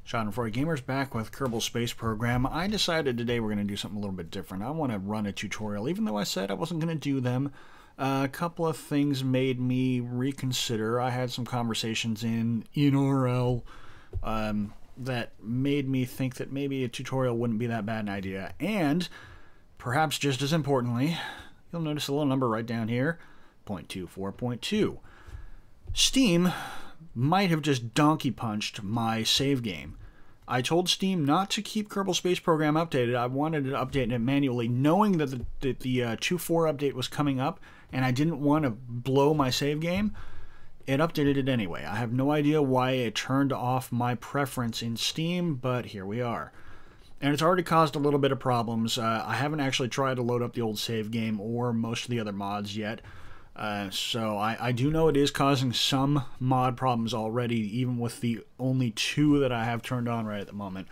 Schadenfreude Gamers back with Kerbal Space Program. I decided today we're going to do something a little bit different. I want to run a tutorial, even though I said I wasn't going to do them. A couple of things made me reconsider. I had some conversations in RL that made me think that maybe a tutorial wouldn't be that bad an idea. And, perhaps just as importantly, you'll notice a little number right down here, 0.24.2. Steam might have just donkey punched my save game. I told Steam not to keep Kerbal Space Program updated. I wanted to update it manually, knowing that the 2.4 update was coming up, and I didn't want to blow my save game. It updated it anyway. I have no idea why it turned off my preference in Steam, but here we are. And it's already caused a little bit of problems. I haven't actually tried to load up the old save game or most of the other mods yet. So I do know it is causing some mod problems already, even with the only 2 that I have turned on right at the moment.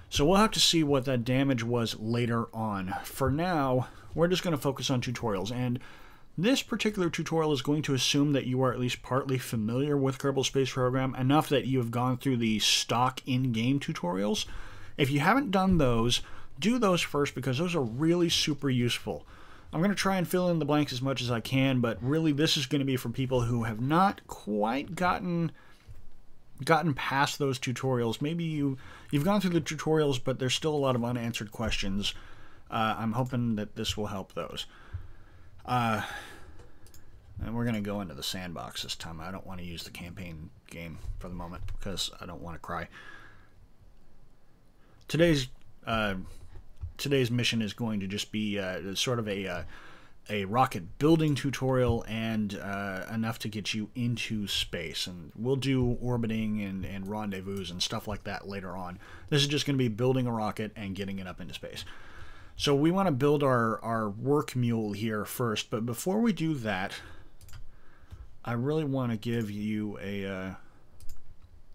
So we'll have to see what that damage was later on. For now, we're just going to focus on tutorials, and this particular tutorial is going to assume that you are at least partly familiar with Kerbal Space Program, enough that you have gone through the stock in-game tutorials. If you haven't done those, do those first, because those are really super useful. I'm going to try and fill in the blanks as much as I can, but really this is going to be for people who have not quite gotten past those tutorials. Maybe you've gone through the tutorials, but there's still a lot of unanswered questions. I'm hoping that this will help those. And we're going to go into the sandbox this time. I don't want to use the campaign game for the moment because I don't want to cry. Today's mission is going to just be sort of a rocket building tutorial and enough to get you into space. And we'll do orbiting and rendezvous and stuff like that later on. This is just going to be building a rocket and getting it up into space. So we want to build our work mule here first, but before we do that, I really want to give you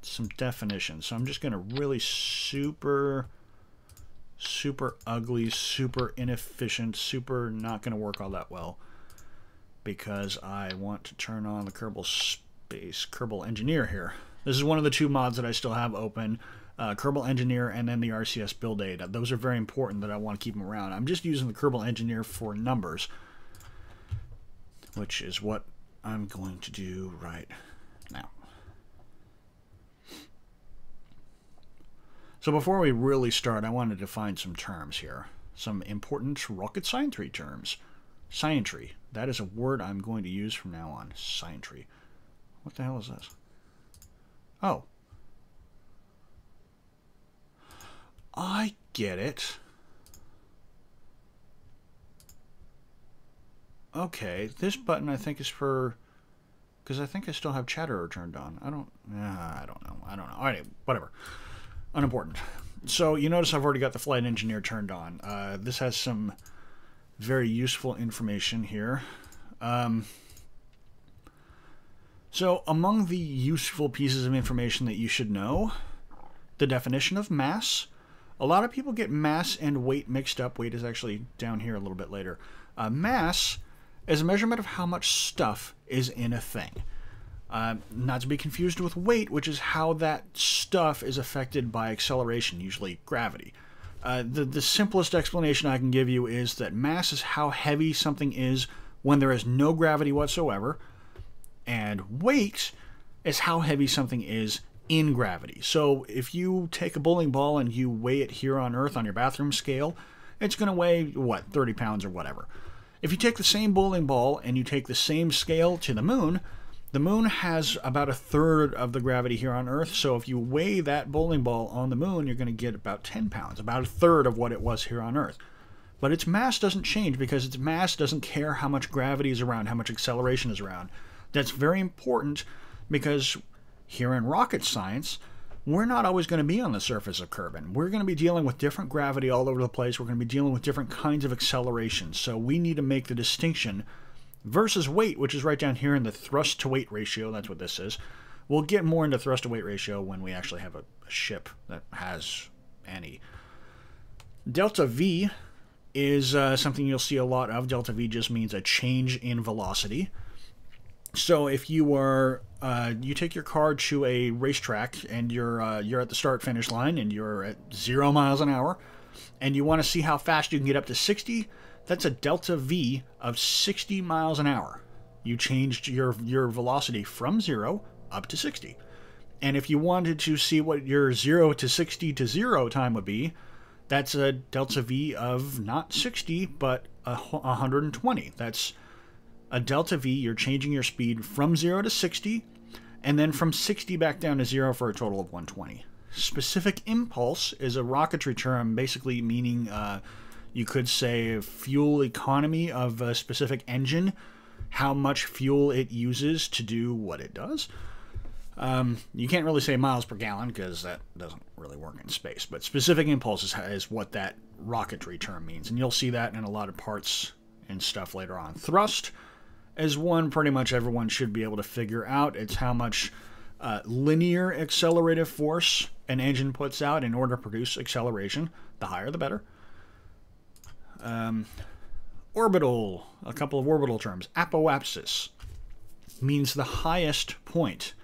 some definition. So I'm just going to really super ugly, super inefficient, super not going to work all that well, because I want to turn on the Kerbal Engineer here. This is one of the 2 mods that I still have open, Kerbal Engineer and then the RCS build aid. Those are very important that I want to keep them around. I'm just using the Kerbal Engineer for numbers, which is what I'm going to do right now. So before we really start, I wanted to find some terms here. Some important rocket scientry terms. Scientry. That is a word I'm going to use from now on. Scientry. What the hell is this? Oh. I get it. Okay, this button I think is for... because I think I still have Chatterer turned on. I don't know. Alright, whatever. Unimportant. So you notice I've already got the flight engineer turned on. This has some very useful information here. So among the useful pieces of information that you should know, the definition of mass. A lot of people get mass and weight mixed up. Weight is actually down here a little bit later. Mass is a measurement of how much stuff is in a thing. Not to be confused with weight, which is how that stuff is affected by acceleration, usually gravity. The simplest explanation I can give you is that mass is how heavy something is when there is no gravity whatsoever, and weight is how heavy something is in gravity. So if you take a bowling ball and you weigh it here on Earth on your bathroom scale, it's going to weigh, what, 30 pounds or whatever. If you take the same bowling ball and you take the same scale to the moon has about 1/3 of the gravity here on Earth, so if you weigh that bowling ball on the moon, you're going to get about 10 pounds, about 1/3 of what it was here on Earth. But its mass doesn't change because its mass doesn't care how much gravity is around, how much acceleration is around. That's very important because here in rocket science, we're not always going to be on the surface of Kerbin. We're going to be dealing with different gravity all over the place. We're going to be dealing with different kinds of acceleration. So we need to make the distinction versus weight, which is right down here in the thrust to weight ratio. That's what this is. We'll get more into thrust to weight ratio when we actually have a ship that has any. Delta V is something you'll see a lot of. Delta V just means a change in velocity. So if you are you take your car to a racetrack and you're at the start-finish line and you're at 0 miles an hour, and you want to see how fast you can get up to 60. That's a delta V of 60 miles an hour. You changed your velocity from 0 up to 60. And if you wanted to see what your 0 to 60 to 0 time would be, that's a delta V of not 60, but 120. That's a delta V. You're changing your speed from 0 to 60, and then from 60 back down to 0 for a total of 120. Specific impulse is a rocketry term, basically meaning you could say fuel economy of a specific engine, how much fuel it uses to do what it does. You can't really say miles per gallon because that doesn't really work in space, but specific impulse is what that rocketry term means, and you'll see that in a lot of parts and stuff later on. Thrust is one pretty much everyone should be able to figure out. It's how much linear accelerative force an engine puts out in order to produce acceleration. The higher the better. Orbital, a couple of orbital terms. Apoapsis means the highest point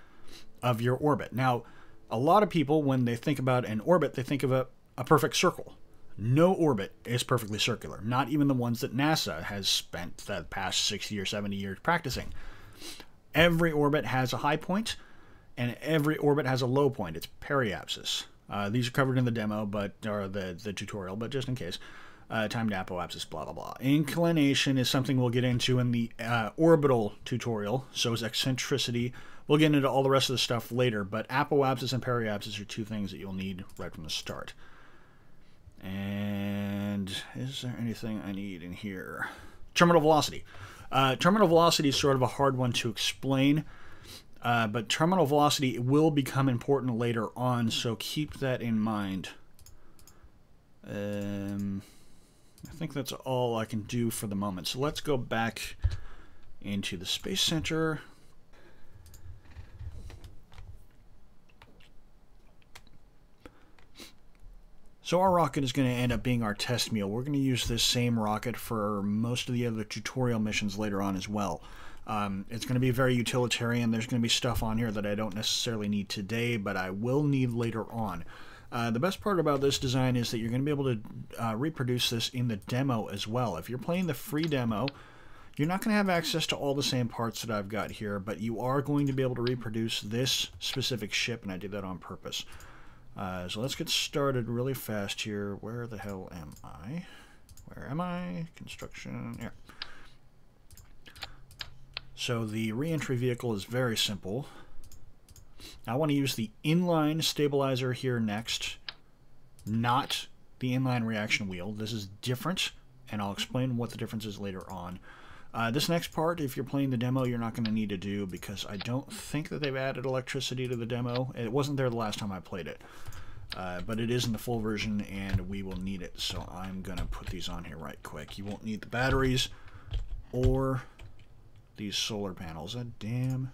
of your orbit. Now, a lot of people, when they think about an orbit, they think of a perfect circle. No orbit is perfectly circular, not even the ones that NASA has spent the past 60 or 70 years practicing. Every orbit has a high point, and every orbit has a low point. It's periapsis. These are covered in the demo, or the tutorial, but just in case. Time to apoapsis, blah, blah, blah. Inclination is something we'll get into in the orbital tutorial, so is eccentricity. We'll get into all the rest of the stuff later, but apoapsis and periapsis are two things that you'll need right from the start. And is there anything I need in here? Terminal velocity. Terminal velocity is sort of a hard one to explain, but terminal velocity will become important later on, so keep that in mind. I think that's all I can do for the moment. So let's go back into the Space Center. So our rocket is going to end up being our test meal. We're going to use this same rocket for most of the other tutorial missions later on as well. It's going to be very utilitarian. There's going to be stuff on here that I don't necessarily need today, but I will need later on. The best part about this design is that you're going to be able to reproduce this in the demo as well. If you're playing the free demo, you're not going to have access to all the same parts that I've got here, but you are going to be able to reproduce this specific ship, and I did that on purpose. So let's get started really fast here. Where the hell am I? Where am I? Construction. Here. So the re-entry vehicle is very simple. I want to use the inline stabilizer here next, not the inline reaction wheel. This is different, and I'll explain what the difference is later on. This next part, if you're playing the demo, you're not going to need to do because I don't think that they've added electricity to the demo. It wasn't there the last time I played it, but it is in the full version, and we will need it. So I'm going to put these on here right quick. You won't need the batteries or these solar panels. Damn.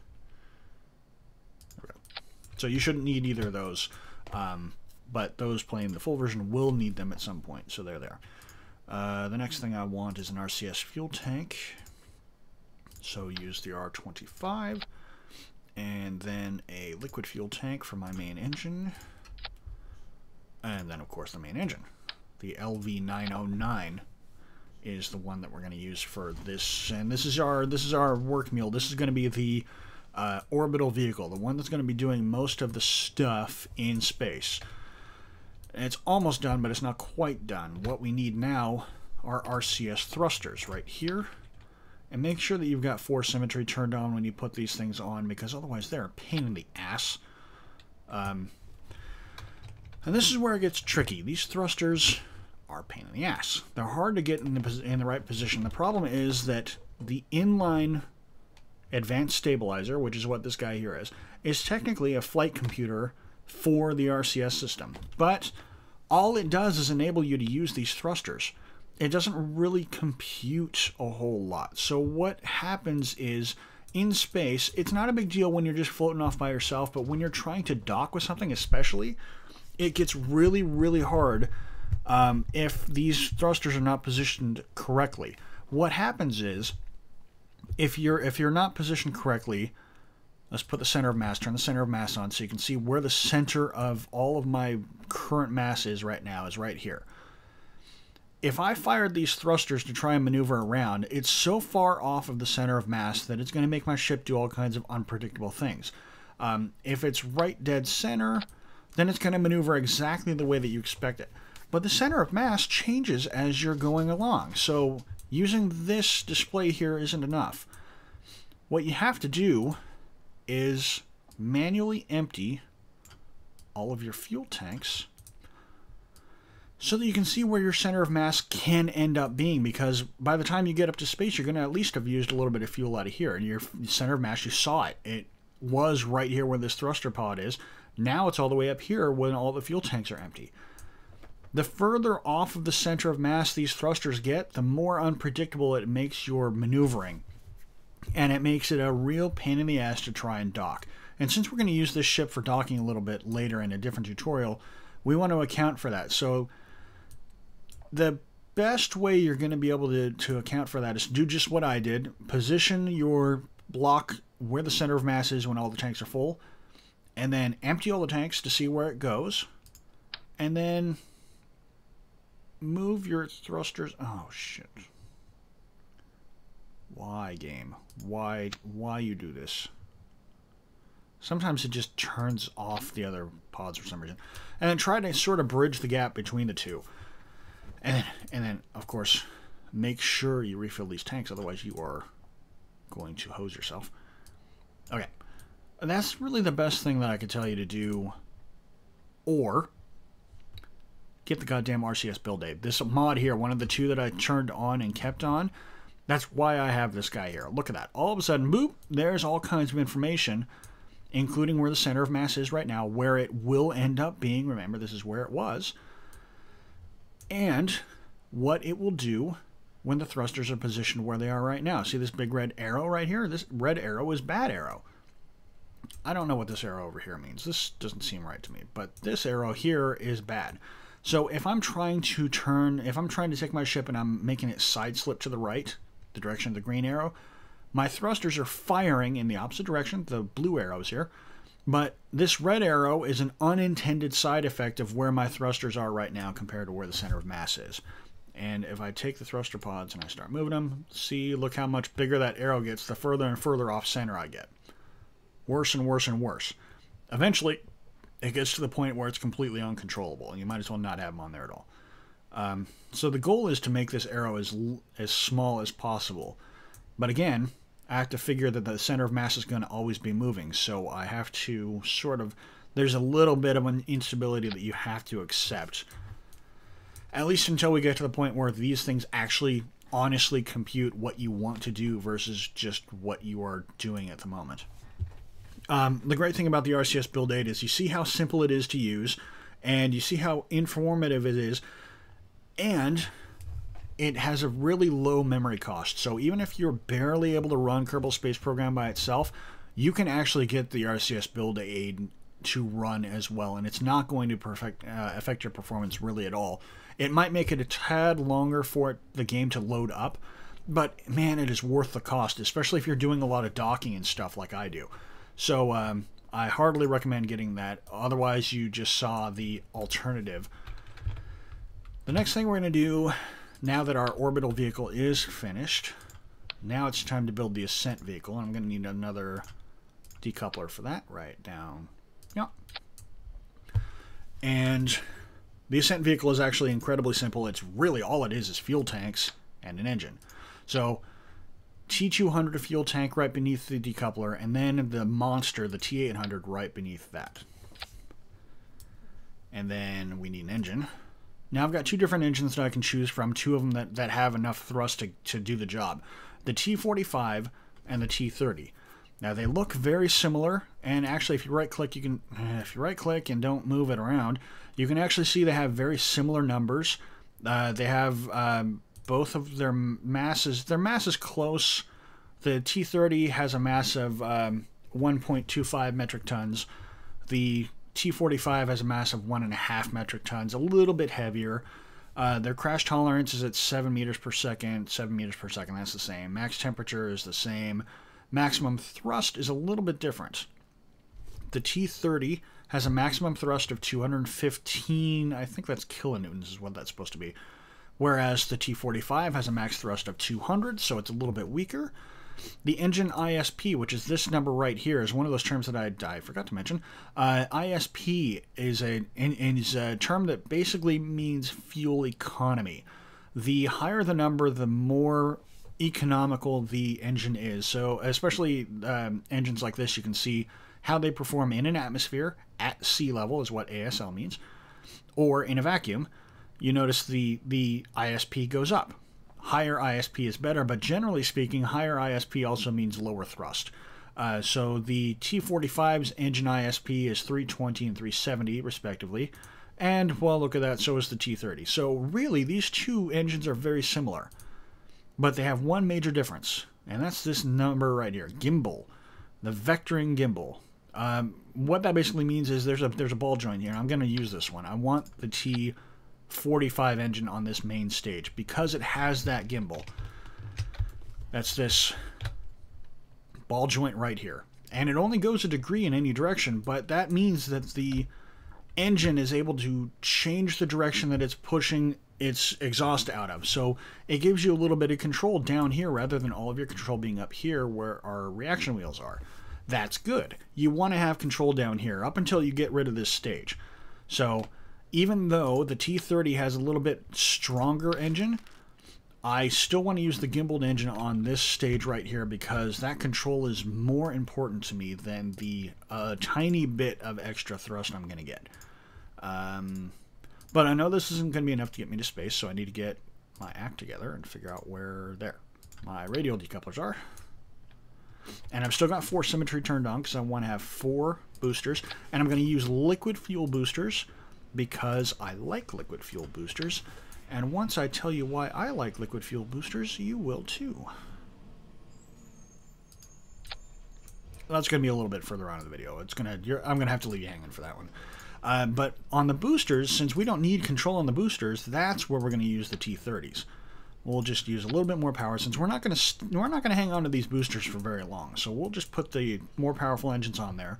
So you shouldn't need either of those, but those playing the full version will need them at some point, so they're there. The next thing I want is an RCS fuel tank. So use the R25, and then a liquid fuel tank for my main engine, and then of course the main engine. The LV909 is the one that we're going to use for this, and this is our work mule. This is going to be the orbital vehicle, the one that's going to be doing most of the stuff in space. And it's almost done, but it's not quite done. What we need now are RCS thrusters right here. And make sure that you've got force symmetry turned on when you put these things on, because otherwise they're a pain in the ass. And this is where it gets tricky. These thrusters are a pain in the ass. They're hard to get in the right position. The problem is that the inline advanced stabilizer, which is what this guy here is technically a flight computer for the RCS system. But all it does is enable you to use these thrusters. It doesn't really compute a whole lot. So what happens is, in space, it's not a big deal when you're just floating off by yourself, but when you're trying to dock with something especially, it gets really, really hard if these thrusters are not positioned correctly. What happens is, if you're not positioned correctly, Let's put the center of mass, turn the center of mass on so you can see where the center of all of my current mass is right now, is right here. If I fired these thrusters to try and maneuver around, it's so far off of the center of mass that it's going to make my ship do all kinds of unpredictable things. If it's right dead center, then it's going to maneuver exactly the way that you expect it. But the center of mass changes as you're going along, so using this display here isn't enough. What you have to do is manually empty all of your fuel tanks so that you can see where your center of mass can end up being, because by the time you get up to space, you're going to at least have used a little bit of fuel out of here. And your center of mass, you saw it. It was right here where this thruster pod is. Now it's all the way up here when all the fuel tanks are empty. The further off of the center of mass these thrusters get, the more unpredictable it makes your maneuvering. And it makes it a real pain in the ass to try and dock. And since we're going to use this ship for docking a little bit later in a different tutorial, we want to account for that. So the best way you're going to be able to account for that is to do just what I did. Position your block where the center of mass is when all the tanks are full, and then empty all the tanks to see where it goes, and then move your thrusters. Oh shit. Why, game? Why you do this? Sometimes it just turns off the other pods for some reason. And then try to sort of bridge the gap between the two. And then, of course, make sure you refill these tanks, otherwise you are going to hose yourself. Okay. And that's really the best thing that I could tell you to do. Or get the goddamn RCS build aid. This mod here, one of the two that I turned on and kept on, that's why I have this guy here. Look at that. All of a sudden, boop, there's all kinds of information, including where the center of mass is right now, where it will end up being. Remember, this is where it was. And what it will do when the thrusters are positioned where they are right now. See this big red arrow right here? This red arrow is bad arrow. I don't know what this arrow over here means. This doesn't seem right to me. But this arrow here is bad. So if I'm trying to take my ship and I'm making it side slip to the right, the direction of the green arrow, my thrusters are firing in the opposite direction, the blue arrows here. But this red arrow is an unintended side effect of where my thrusters are right now compared to where the center of mass is. And if I take the thruster pods and I start moving them, see, look how much bigger that arrow gets the further and further off center I get. Worse and worse and worse. Eventually, it gets to the point where it's completely uncontrollable, and you might as well not have them on there at all. So the goal is to make this arrow as small as possible. But again, I have to figure that the center of mass is going to always be moving, so I have to sort of... There's a little bit of an instability that you have to accept. At least until we get to the point where these things actually honestly compute what you want to do versus just what you are doing at the moment. The great thing about the RCS build aid is you see how simple it is to use, and you see how informative it is, and it has a really low memory cost. So even if you're barely able to run Kerbal Space Program by itself, you can actually get the RCS build aid to run as well, and it's not going to affect your performance really at all. It might make it a tad longer for the game to load up, but man, it is worth the cost, especially if you're doing a lot of docking and stuff like I do. So I heartily recommend getting that. Otherwise, you just saw the alternative. The next thing we're going to do, now that our orbital vehicle is finished, now it's time to build the ascent vehicle. And I'm going to need another decoupler for that. Right down. Yep. And the ascent vehicle is actually incredibly simple. It's really all it is fuel tanks and an engine. So T200 fuel tank right beneath the decoupler, and then the monster, the T800, right beneath that. And then we need an engine. Now I've got two different engines that I can choose from, two of them that have enough thrust to do the job. The T45 and the T30. Now they look very similar, and actually if you right click and don't move it around, you can actually see they have very similar numbers. They have both of their masses. Their mass is close. The T30 has a mass of 1.25 metric tons. The T45 has a mass of 1.5 metric tons, a little bit heavier. Their crash tolerance is at 7 meters per second. 7 meters per second, that's the same. Max temperature is the same. maximum thrust is a little bit different. The T30 has a maximum thrust of 215, I think that's kilonewtons is what that's supposed to be. Whereas the T45 has a max thrust of 200, so it's a little bit weaker. The engine ISP, which is this number right here, is one of those terms that I forgot to mention. ISP is a term that basically means fuel economy. The higher the number, the more economical the engine is. So especially engines like this, you can see how they perform in an atmosphere at sea level is what ASL means, or in a vacuum. You notice the ISP goes up. Higher ISP is better, but generally speaking, higher ISP also means lower thrust. So the T45's engine ISP is 320 and 370 respectively, and well, look at that, so is the T30. So really, these two engines are very similar, but they have one major difference, and that's this number right here, gimbal, the vectoring gimbal. What that basically means is there's a ball joint here. I'm going to use this one. I want the T45 engine on this main stage because it has that gimbal. That's this ball joint right here. And it only goes a degree in any direction, but that means that the engine is able to change the direction that it's pushing its exhaust out of. So it gives you a little bit of control down here rather than all of your control being up here where our reaction wheels are. That's good. You want to have control down here up until you get rid of this stage. So even though the T30 has a little bit stronger engine, I still want to use the gimbaled engine on this stage right here because that control is more important to me than the tiny bit of extra thrust I'm going to get. But I know this isn't going to be enough to get me to space, so I need to get my act together and figure out where my radial decouplers are. And I've still got force symmetry turned on because I want to have 4 boosters. And I'm going to use liquid fuel boosters because I like liquid fuel boosters. And once I tell you why I like liquid fuel boosters, you will too. That's going to be a little bit further on in the video. I'm going to have to leave you hanging for that one. But on the boosters, since we don't need control on the boosters, that's where we're going to use the T30s. We'll just use a little bit more power since we're not going to hang on to these boosters for very long. So we'll just put the more powerful engines on there,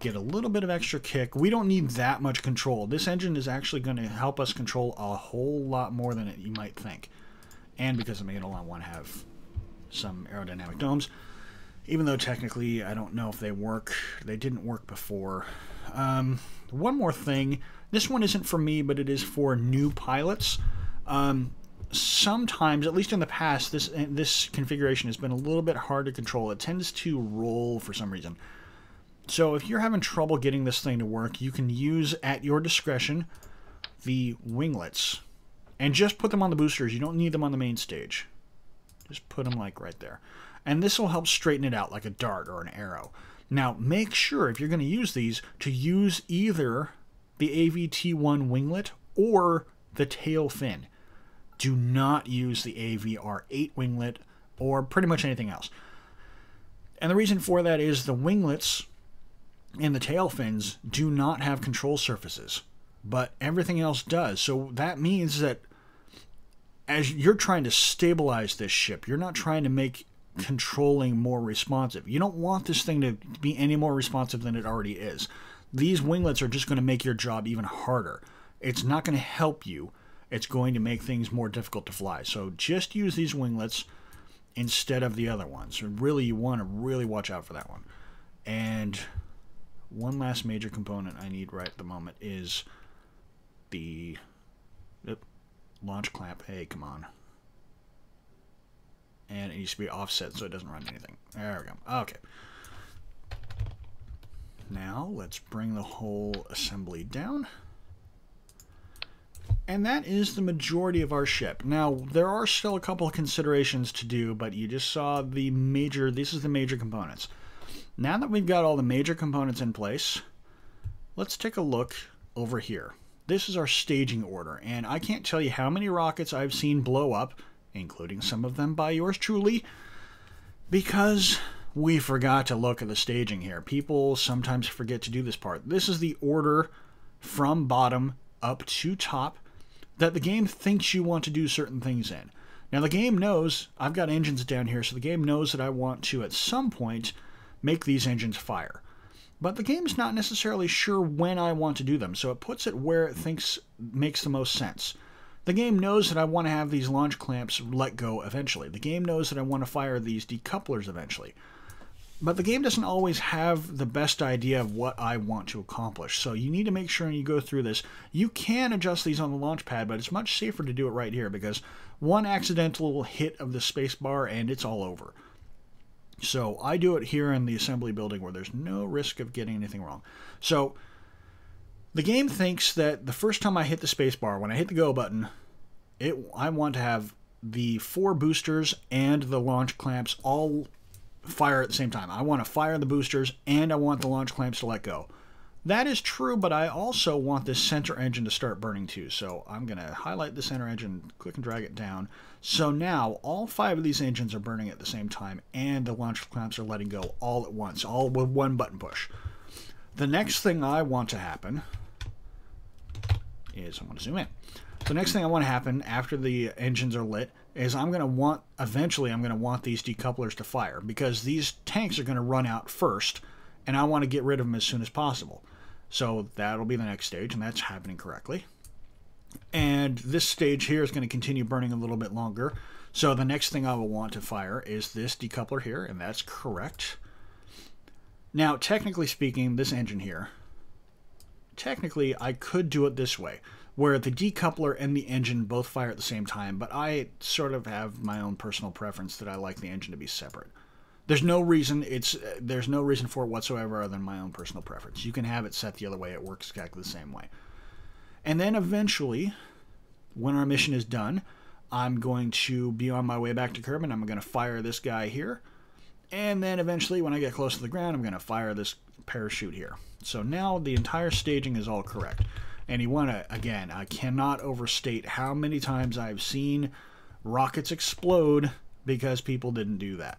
get a little bit of extra kick. We don't need that much control. This engine is actually going to help us control a whole lot more than you might think. And because of it, I want to have some aerodynamic domes, even though technically I don't know if they work. They didn't work before. One more thing. This one isn't for me, but it is for new pilots. Sometimes, at least in the past, this configuration has been a little bit hard to control. It tends to roll for some reason. So if you're having trouble getting this thing to work, you can use, at your discretion, the winglets. And just put them on the boosters. You don't need them on the main stage. Just put them like right there. And this will help straighten it out like a dart or an arrow. Now, make sure, if you're going to use these, to use either the AVT1 winglet or the tail fin. Do not use the AVR8 winglet or pretty much anything else. And the reason for that is the winglets and the tail fins do not have control surfaces, but everything else does. So that means that as you're trying to stabilize this ship, you're not trying to make controlling more responsive. You don't want this thing to be any more responsive than it already is. These winglets are just going to make your job even harder. It's not going to help you. It's going to make things more difficult to fly. So just use these winglets instead of the other ones. Really, you want to really watch out for that one. And one last major component I need right at the moment is the launch clamp. Hey, come on. And it needs to be offset so it doesn't run anything. There we go. Okay. Now let's bring the whole assembly down. And that is the majority of our ship. Now, there are still a couple of considerations to do, but you just saw this is the major components. Now that we've got all the major components in place, let's take a look over here. This is our staging order, and I can't tell you how many rockets I've seen blow up, including some of them by yours truly, because we forgot to look at the staging here. People sometimes forget to do this part. This is the order from bottom up to top that the game thinks you want to do certain things in. Now the game knows I've got engines down here, so the game knows that I want to at some point make these engines fire. But the game's not necessarily sure when I want to do them, so it puts it where it thinks makes the most sense. The game knows that I want to have these launch clamps let go eventually. The game knows that I want to fire these decouplers eventually. But the game doesn't always have the best idea of what I want to accomplish. So you need to make sure when you go through this, you can adjust these on the launch pad, but it's much safer to do it right here because one accidental hit of the space bar and it's all over. So I do it here in the assembly building where there's no risk of getting anything wrong. So the game thinks that the first time I hit the space bar, when I hit the go button, I want to have the 4 boosters and the launch clamps all fire at the same time. I want to fire the boosters and I want the launch clamps to let go. That is true, but I also want this center engine to start burning too. So I'm going to highlight the center engine, click and drag it down. So now all 5 of these engines are burning at the same time and the launch clamps are letting go all at once, all with one button push. The next thing I want to happen is, I want to zoom in. The next thing I want to happen after the engines are lit is eventually I'm going to want these decouplers to fire because these tanks are going to run out first and I want to get rid of them as soon as possible. So that'll be the next stage, and that's happening correctly. And this stage here is going to continue burning a little bit longer. So the next thing I will want to fire is this decoupler here, and that's correct. Now, technically speaking, this engine here, technically I could do it this way, where the decoupler and the engine both fire at the same time, but I sort of have my own personal preference that I like the engine to be separate. There's no reason for it whatsoever other than my own personal preference. You can have it set the other way. It works exactly the same way. And then eventually, when our mission is done, I'm going to be on my way back to Kerbal. I'm going to fire this guy here. And then eventually, when I get close to the ground, I'm going to fire this parachute here. So now the entire staging is all correct. And you want to, again, I cannot overstate how many times I've seen rockets explode because people didn't do that.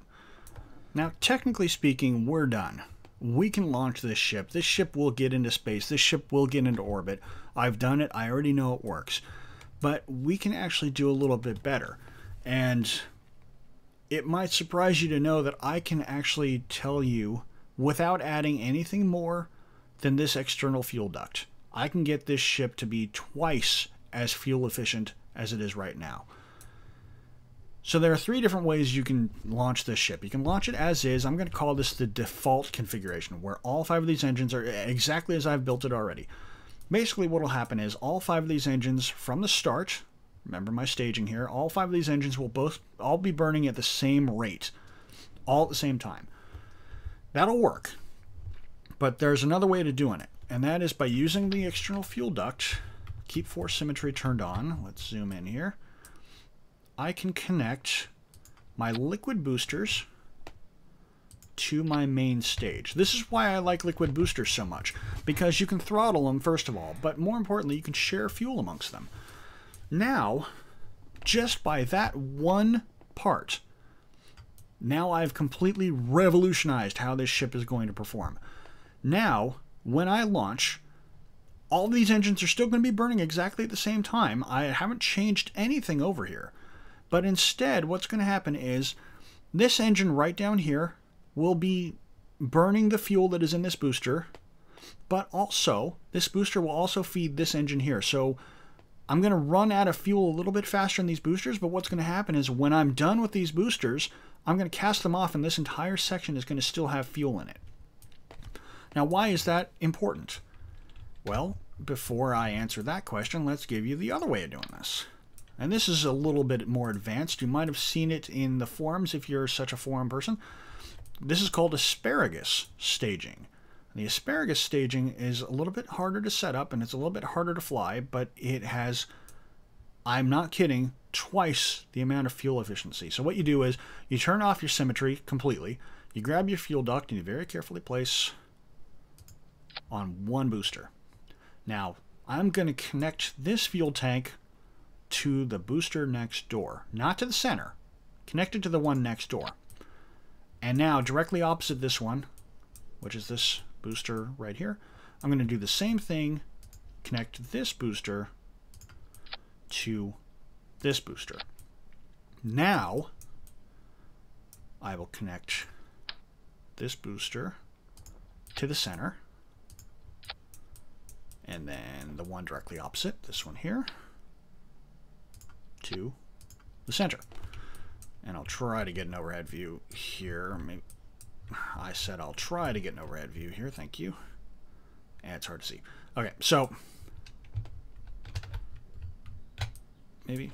Now, technically speaking, we're done. We can launch this ship. This ship will get into space. This ship will get into orbit. I've done it. I already know it works. But we can actually do a little bit better. And it might surprise you to know that I can actually tell you, without adding anything more than this external fuel duct, I can get this ship to be twice as fuel efficient as it is right now. So there are 3 different ways you can launch this ship. You can launch it as is. I'm going to call this the default configuration, where all 5 of these engines are exactly as I've built it already. Basically what will happen is all 5 of these engines from the start, remember my staging here, all 5 of these engines will all be burning at the same rate, all at the same time. That'll work. But there's another way to doing it, and that is by using the external fuel duct. Keep force symmetry turned on. Let's zoom in here. I can connect my liquid boosters to my main stage. This is why I like liquid boosters so much, because you can throttle them first of all, but more importantly, you can share fuel amongst them. Now, just by that one part, now I've completely revolutionized how this ship is going to perform. Now, when I launch, all these engines are still going to be burning exactly at the same time. I haven't changed anything over here. But instead, what's going to happen is this engine right down here will be burning the fuel that is in this booster, but also this booster will also feed this engine here. So I'm going to run out of fuel a little bit faster in these boosters, but what's going to happen is when I'm done with these boosters, I'm going to cast them off and this entire section is going to still have fuel in it. Now, why is that important? Well, before I answer that question, let's give you the other way of doing this. And this is a little bit more advanced. You might have seen it in the forums if you're such a forum person. This is called asparagus staging. The asparagus staging is a little bit harder to set up and it's a little bit harder to fly, but it has, I'm not kidding, twice the amount of fuel efficiency. So what you do is you turn off your symmetry completely, you grab your fuel duct and you very carefully place on one booster. Now, I'm going to connect this fuel tank to the booster next door, not to the center, connected to the one next door. And now directly opposite this one, which is this booster right here, I'm going to do the same thing, connect this booster to this booster. Now, I will connect this booster to the center, and then the one directly opposite, this one here, to the center. And I'll try to get an overhead view here. Maybe I said I'll try to get an overhead view here. Thank you. And it's hard to see. Okay, so maybe.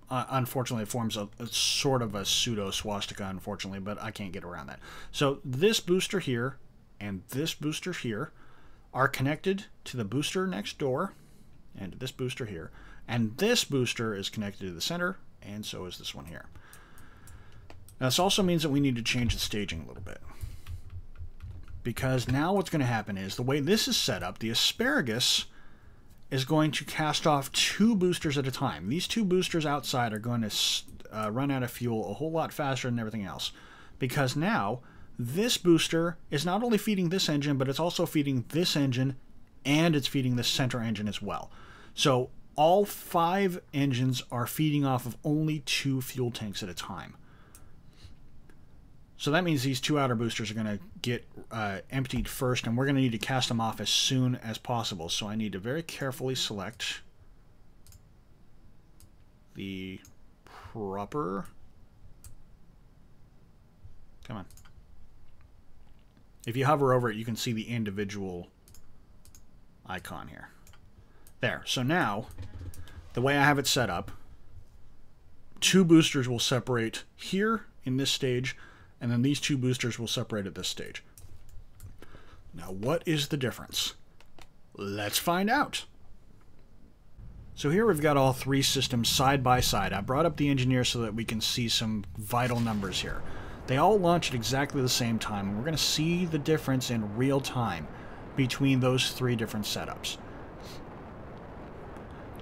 Unfortunately, it forms a sort of a pseudo swastika, unfortunately, but I can't get around that. So this booster here and this booster here are connected to the booster next door and to this booster here. And this booster is connected to the center, and so is this one here. Now, this also means that we need to change the staging a little bit. Because now what's going to happen is, the way this is set up, the asparagus is going to cast off 2 boosters at a time. These 2 boosters outside are going to run out of fuel a whole lot faster than everything else. Because now, this booster is not only feeding this engine, but it's also feeding this engine, and it's feeding the center engine as well. So all 5 engines are feeding off of only 2 fuel tanks at a time. So that means these 2 outer boosters are going to get emptied first, and we're going to need to cast them off as soon as possible. So I need to very carefully select the proper... Come on. If you hover over it, you can see the individual icon here. There. So now, the way I have it set up, 2 boosters will separate here in this stage, and then these 2 boosters will separate at this stage. Now, what is the difference? Let's find out. So here we've got all 3 systems side by side. I brought up the engineer so that we can see some vital numbers here. They all launch at exactly the same time, and we're going to see the difference in real time between those 3 different setups.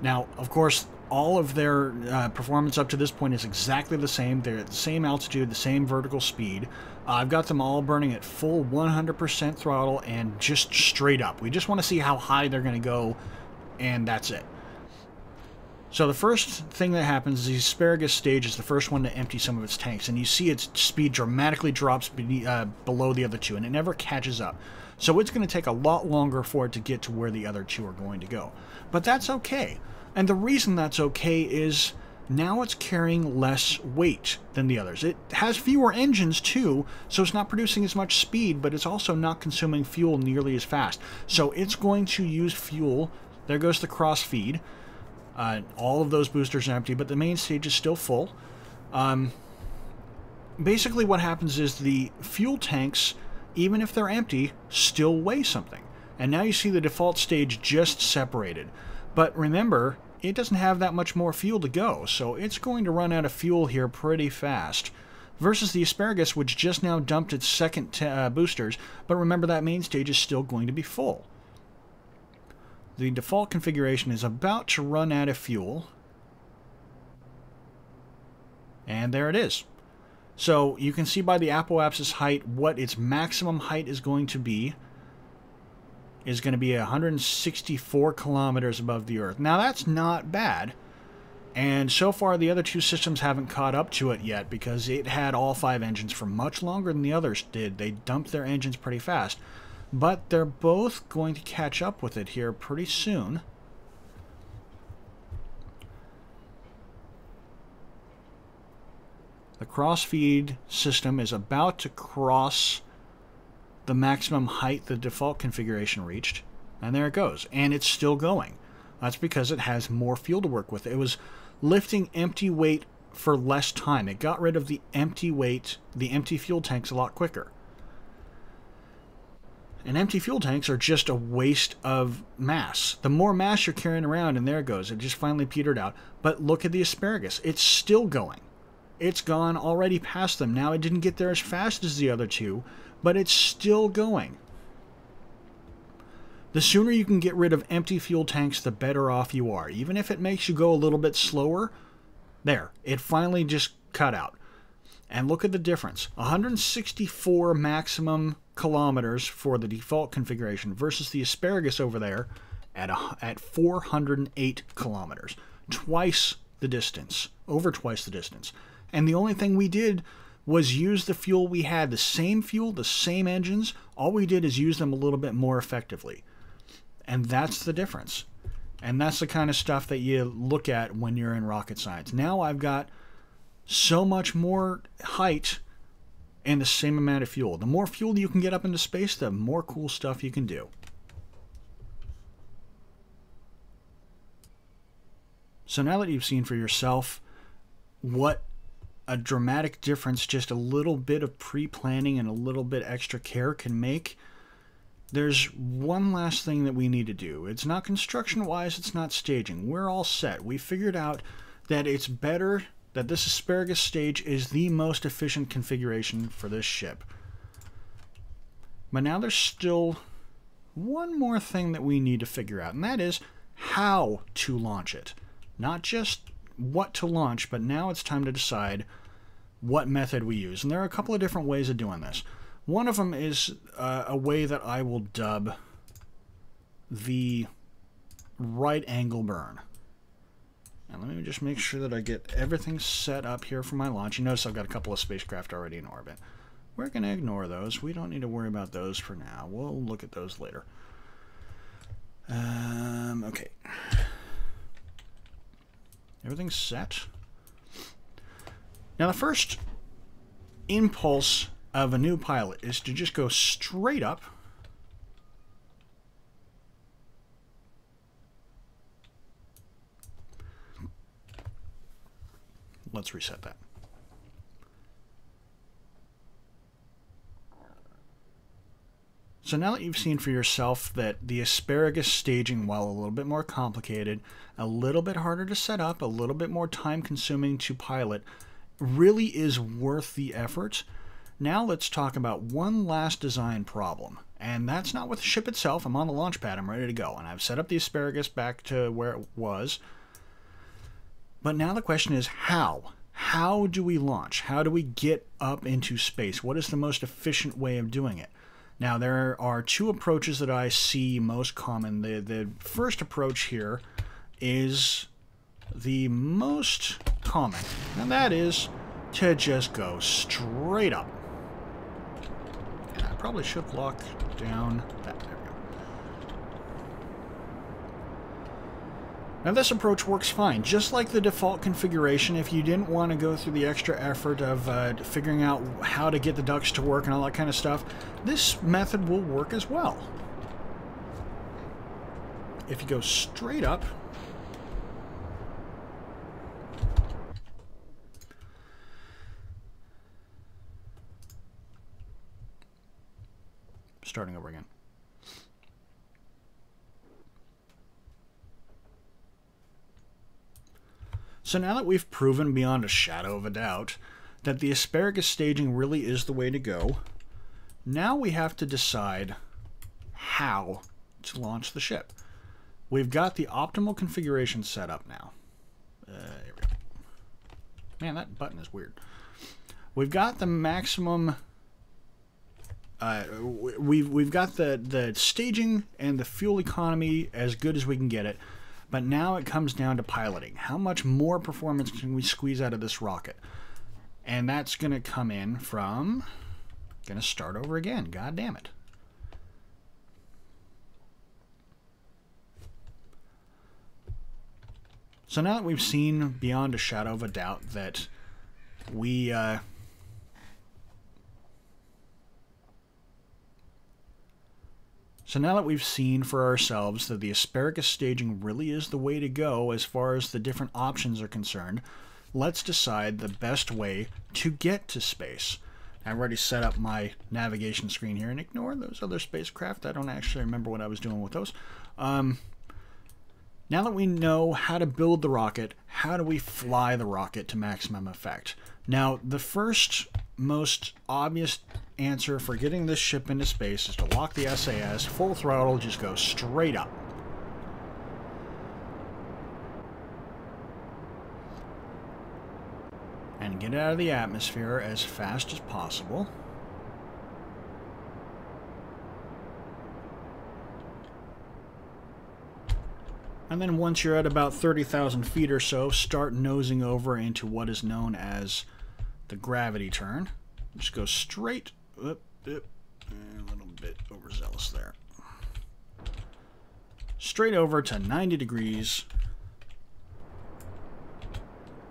Now, of course, all of their performance up to this point is exactly the same. They're at the same altitude, the same vertical speed. I've got them all burning at full 100% throttle and just straight up. We just want to see how high they're going to go, and that's it. So the first thing that happens is the asparagus stage is the first one to empty some of its tanks, and you see its speed dramatically drops below the other 2, and it never catches up. So it's going to take a lot longer for it to get to where the other 2 are going to go. But that's okay. And the reason that's okay is now it's carrying less weight than the others. It has fewer engines too, so it's not producing as much speed, but it's also not consuming fuel nearly as fast. So it's going to use fuel. There goes the cross feed. All of those boosters are empty, but the main stage is still full. Basically what happens is the fuel tanks, even if they're empty, still weigh something. And now you see the default stage just separated. But remember, it doesn't have that much more fuel to go, so it's going to run out of fuel here pretty fast. Versus the asparagus, which just now dumped its second boosters, but remember that main stage is still going to be full. The default configuration is about to run out of fuel. And there it is. So you can see by the apoapsis height what its maximum height is going to be. Is going to be 164 kilometers above the Earth. Now that's not bad. And so far the other 2 systems haven't caught up to it yet because it had all 5 engines for much longer than the others did. They dumped their engines pretty fast. But they're both going to catch up with it here pretty soon. The cross-feed system is about to cross the maximum height the default configuration reached. And there it goes. And it's still going. That's because it has more fuel to work with. It was lifting empty weight for less time. It got rid of the empty weight, the empty fuel tanks a lot quicker. And empty fuel tanks are just a waste of mass. The more mass you're carrying around, and there it goes. It just finally petered out. But look at the asparagus. It's still going. It's gone already past them. Now it didn't get there as fast as the other 2, but it's still going. The sooner you can get rid of empty fuel tanks, the better off you are. Even if it makes you go a little bit slower, there, it finally just cut out. And look at the difference. 164 maximum kilometers for the default configuration versus the asparagus over there at 408 kilometers, twice the distance, over twice the distance. And the only thing we did was use the fuel we had, the same fuel, the same engines. All we did is use them a little bit more effectively. And that's the difference. And that's the kind of stuff that you look at when you're in rocket science. Now I've got so much more height and the same amount of fuel. The more fuel you can get up into space, the more cool stuff you can do. So now that you've seen for yourself what a dramatic difference just a little bit of pre-planning and a little bit extra care can make, there's one last thing that we need to do. It's not construction-wise, it's not staging. We're all set. We figured out that it's better that this asparagus stage is the most efficient configuration for this ship. But now there's still one more thing that we need to figure out, and that is how to launch it. Not just what to launch, but now it's time to decide what method we use. And there are a couple of different ways of doing this. One of them is a way that I will dub the right angle burn. And let me just make sure that I get everything set up here for my launch. You notice I've got a couple of spacecraft already in orbit. We're going to ignore those. We don't need to worry about those for now. We'll look at those later. Okay. Everything's set. Now the first impulse of a new pilot is to just go straight up. Let's reset that. So now that you've seen for yourself that the asparagus staging, while a little bit more complicated, a little bit harder to set up, a little bit more time consuming to pilot, really is worth the effort, now let's talk about one last design problem. And that's not with the ship itself. I'm on the launch pad, I'm ready to go. And I've set up the asparagus back to where it was. But now the question is how? How do we launch? How do we get up into space? What is the most efficient way of doing it? Now, there are two approaches that I see most common. The first approach here is the most common, and that is to just go straight up. And I probably should lock down that. There we go. Now, this approach works fine. Just like the default configuration, if you didn't want to go through the extra effort of figuring out how to get the ducts to work and all that kind of stuff, this method will work as well. If you go straight up, starting over again. So now that we've proven beyond a shadow of a doubt that the asparagus staging really is the way to go, now we have to decide how to launch the ship. We've got the optimal configuration set up now. There we go. Man, that button is weird. We've got the maximum... we've got the staging and the fuel economy as good as we can get it. But now it comes down to piloting. How much more performance can we squeeze out of this rocket? And that's going to come in from... Going to start over again. God damn it. So now that we've seen beyond a shadow of a doubt that we... So now that we've seen for ourselves that the asparagus staging really is the way to go as far as the different options are concerned, let's decide the best way to get to space. I've already set up my navigation screen here, and ignore those other spacecraft. I don't actually remember what I was doing with those. Now that we know how to build the rocket, how do we fly the rocket to maximum effect? Now, the first most obvious answer for getting this ship into space is to lock the SAS, full throttle, just go straight up. And get out of the atmosphere as fast as possible. And then once you're at about 30,000 feet or so, start nosing over into what is known as the gravity turn. Just go straight up, up, a little bit overzealous there. Straight over to 90 degrees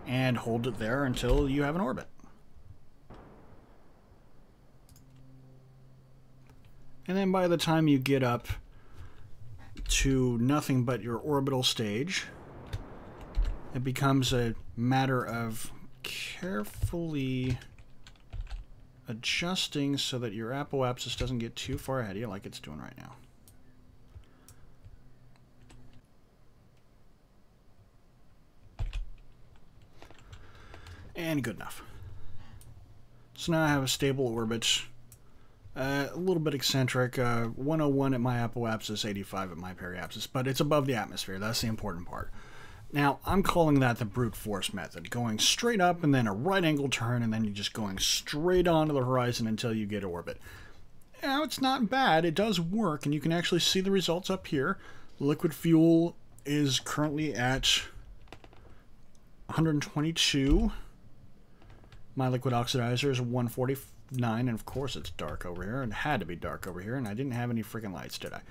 and hold it there until you have an orbit. And then by the time you get up to nothing but your orbital stage, it becomes a matter of carefully adjusting so that your apoapsis doesn't get too far ahead of you like it's doing right now. And good enough. So now I have a stable orbit, a little bit eccentric, 101 at my apoapsis, 85 at my periapsis, but it's above the atmosphere. That's the important part. Now, I'm calling that the brute force method, going straight up and then a right angle turn, and then you're just going straight onto the horizon until you get orbit. Now, it's not bad. It does work, and you can actually see the results up here. Liquid fuel is currently at 122. My liquid oxidizer is 149, and of course it's dark over here, and it had to be dark over here, and I didn't have any freaking lights, did I?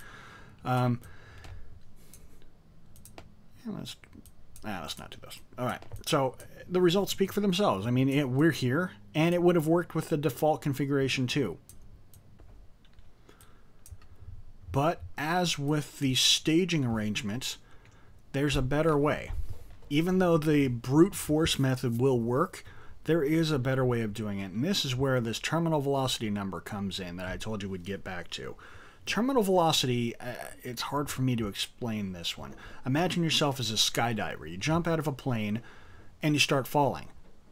Let's not do this. Alright, so the results speak for themselves. I mean, we're here, and it would have worked with the default configuration too. But as with the staging arrangements, there's a better way. Even though the brute force method will work, there is a better way of doing it, and this is where this terminal velocity number comes in that I told you we'd get back to. Terminal velocity, it's hard for me to explain this one. Imagine yourself as a skydiver. You jump out of a plane and you start falling.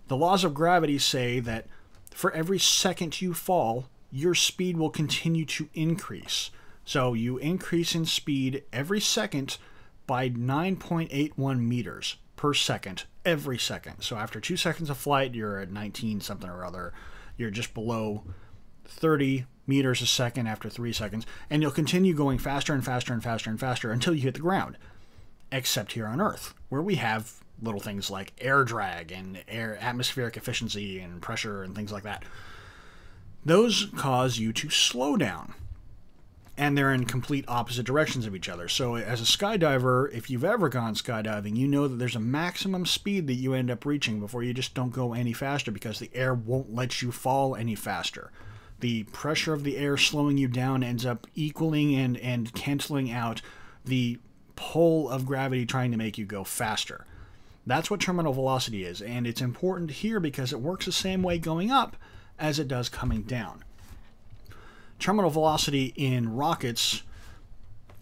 The laws of gravity say that for every second you fall, your speed will continue to increase. So you increase in speed every second by 9.81 meters per second, every second. So after 2 seconds of flight, you're at 19 something or other. You're just below 30 meters a second after 3 seconds, and you'll continue going faster and faster and faster and faster until you hit the ground. Except here on Earth, where we have little things like air drag and air atmospheric efficiency and pressure and things like that. Those cause you to slow down. And they're in complete opposite directions of each other. So as a skydiver, if you've ever gone skydiving, you know that there's a maximum speed that you end up reaching before you just don't go any faster because the air won't let you fall any faster. The pressure of the air slowing you down ends up equaling and canceling out the pull of gravity trying to make you go faster. That's what terminal velocity is, and it's important here because it works the same way going up as it does coming down. Terminal velocity in rockets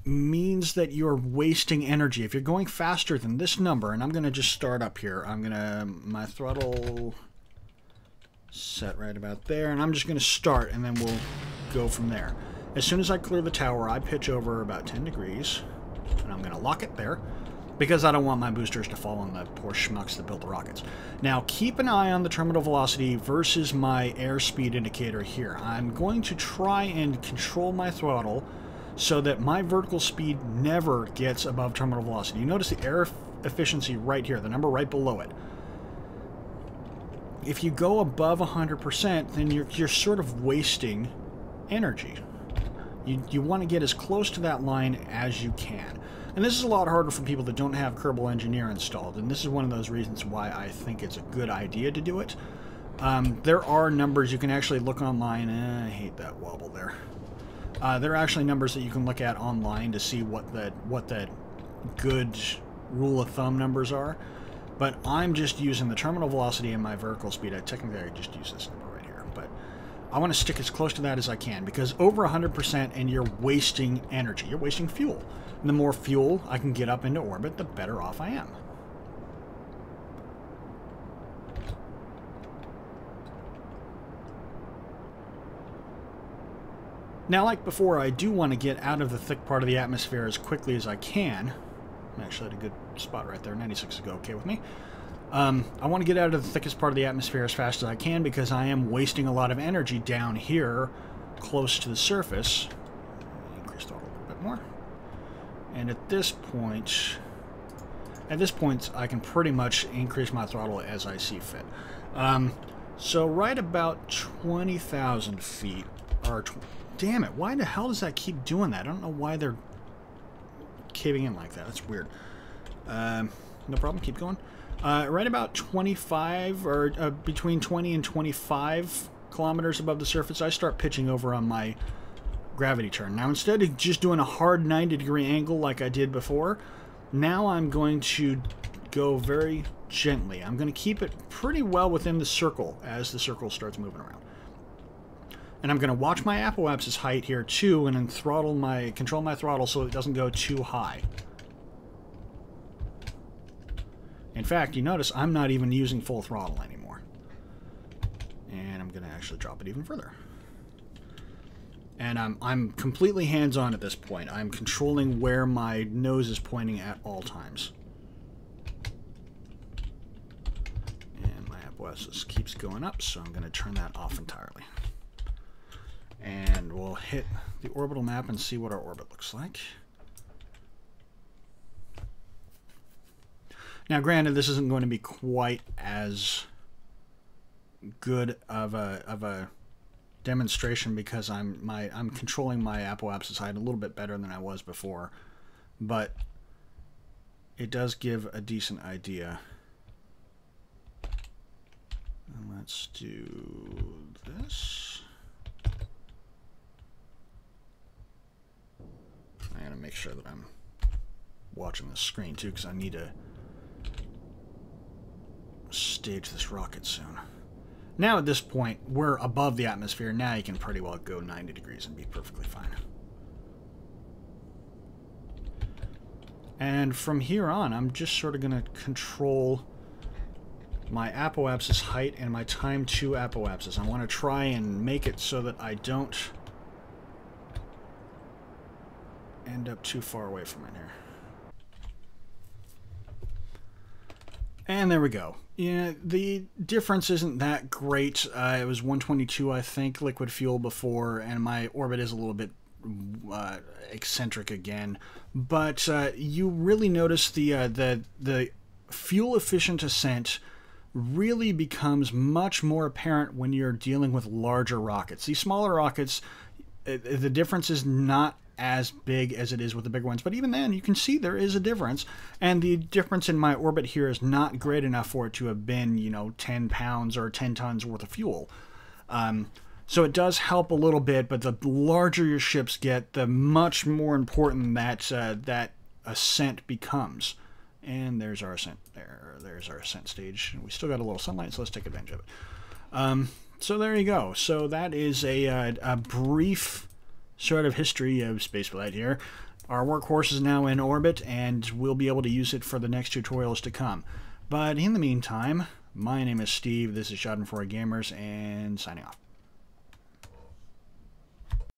means that you're wasting energy. If you're going faster than this number, and I'm going to just start up here. My throttle set right about there, and I'm just going to start, and then we'll go from there. As soon as I clear the tower, I pitch over about 10 degrees, and I'm going to lock it there, because I don't want my boosters to fall on the poor schmucks that built the rockets. Now, keep an eye on the terminal velocity versus my airspeed indicator here. I'm going to try and control my throttle so that my vertical speed never gets above terminal velocity. You notice the air efficiency right here, the number right below it. If you go above 100%, then you're sort of wasting energy. You want to get as close to that line as you can. And this is a lot harder for people that don't have Kerbal Engineer installed, and this is one of those reasons why I think it's a good idea to do it. There are numbers you can actually look online. I hate that wobble there. There are actually numbers that you can look at online to see what that good rule of thumb numbers are. But I'm just using the terminal velocity and my vertical speed. Technically, I just use this number right here. But I want to stick as close to that as I can, because over 100% and you're wasting energy. You're wasting fuel. And the more fuel I can get up into orbit, the better off I am. Now, like before, I do want to get out of the thick part of the atmosphere as quickly as I can. I'm actually at a good spot right there. 96 is okay with me. I want to get out of the thickest part of the atmosphere as fast as I can because I am wasting a lot of energy down here close to the surface. Increase throttle a little bit more. And at this point, At this point, I can pretty much increase my throttle as I see fit. So right about 20,000 feet, or damn it, why the hell does that keep doing that? I don't know why they're caving in like that. That's weird. No problem, keep going. Right about 25, or between 20 and 25 kilometers above the surface, I start pitching over on my gravity turn. Now, instead of just doing a hard 90-degree angle like I did before, now I'm going to go very gently. I'm going to keep it pretty well within the circle as the circle starts moving around. And I'm going to watch my apoapsis height here too, and then control my throttle so it doesn't go too high. In fact, you notice I'm not even using full throttle anymore. And I'm going to actually drop it even further. And I'm completely hands-on at this point. I'm controlling where my nose is pointing at all times. And my apoapsis keeps going up, so I'm going to turn that off entirely. And we'll hit the orbital map and see what our orbit looks like. Now, granted, this isn't going to be quite as good of a demonstration because I'm controlling my apoapsis height a little bit better than I was before, but it does give a decent idea. And let's do this. I gotta make sure that I'm watching the screen too, because I need to stage this rocket soon. Now at this point, we're above the atmosphere. Now you can pretty well go 90 degrees and be perfectly fine. And from here on, I'm just sort of going to control my apoapsis height and my time to apoapsis. I want to try and make it so that I don't end up too far away from it here. And there we go. Yeah, the difference isn't that great. It was 122, I think, liquid fuel before, and my orbit is a little bit eccentric again. But you really notice the fuel-efficient ascent really becomes much more apparent when you're dealing with larger rockets. These smaller rockets, the difference is not as big as it is with the bigger ones, but even then you can see there is a difference, and the difference in my orbit here is not great enough for it to have been, you know, 10 pounds or 10 tons worth of fuel. So it does help a little bit, but the larger your ships get, the much more important that that ascent becomes. And there's our ascent there's our ascent stage. We still got a little sunlight, so let's take advantage of it. So there you go. So that is a brief sort of history of spaceflight here. Our workhorse is now in orbit, and we'll be able to use it for the next tutorials to come. But in the meantime, my name is Steve, this is Schadenfreude Gamers, and signing off.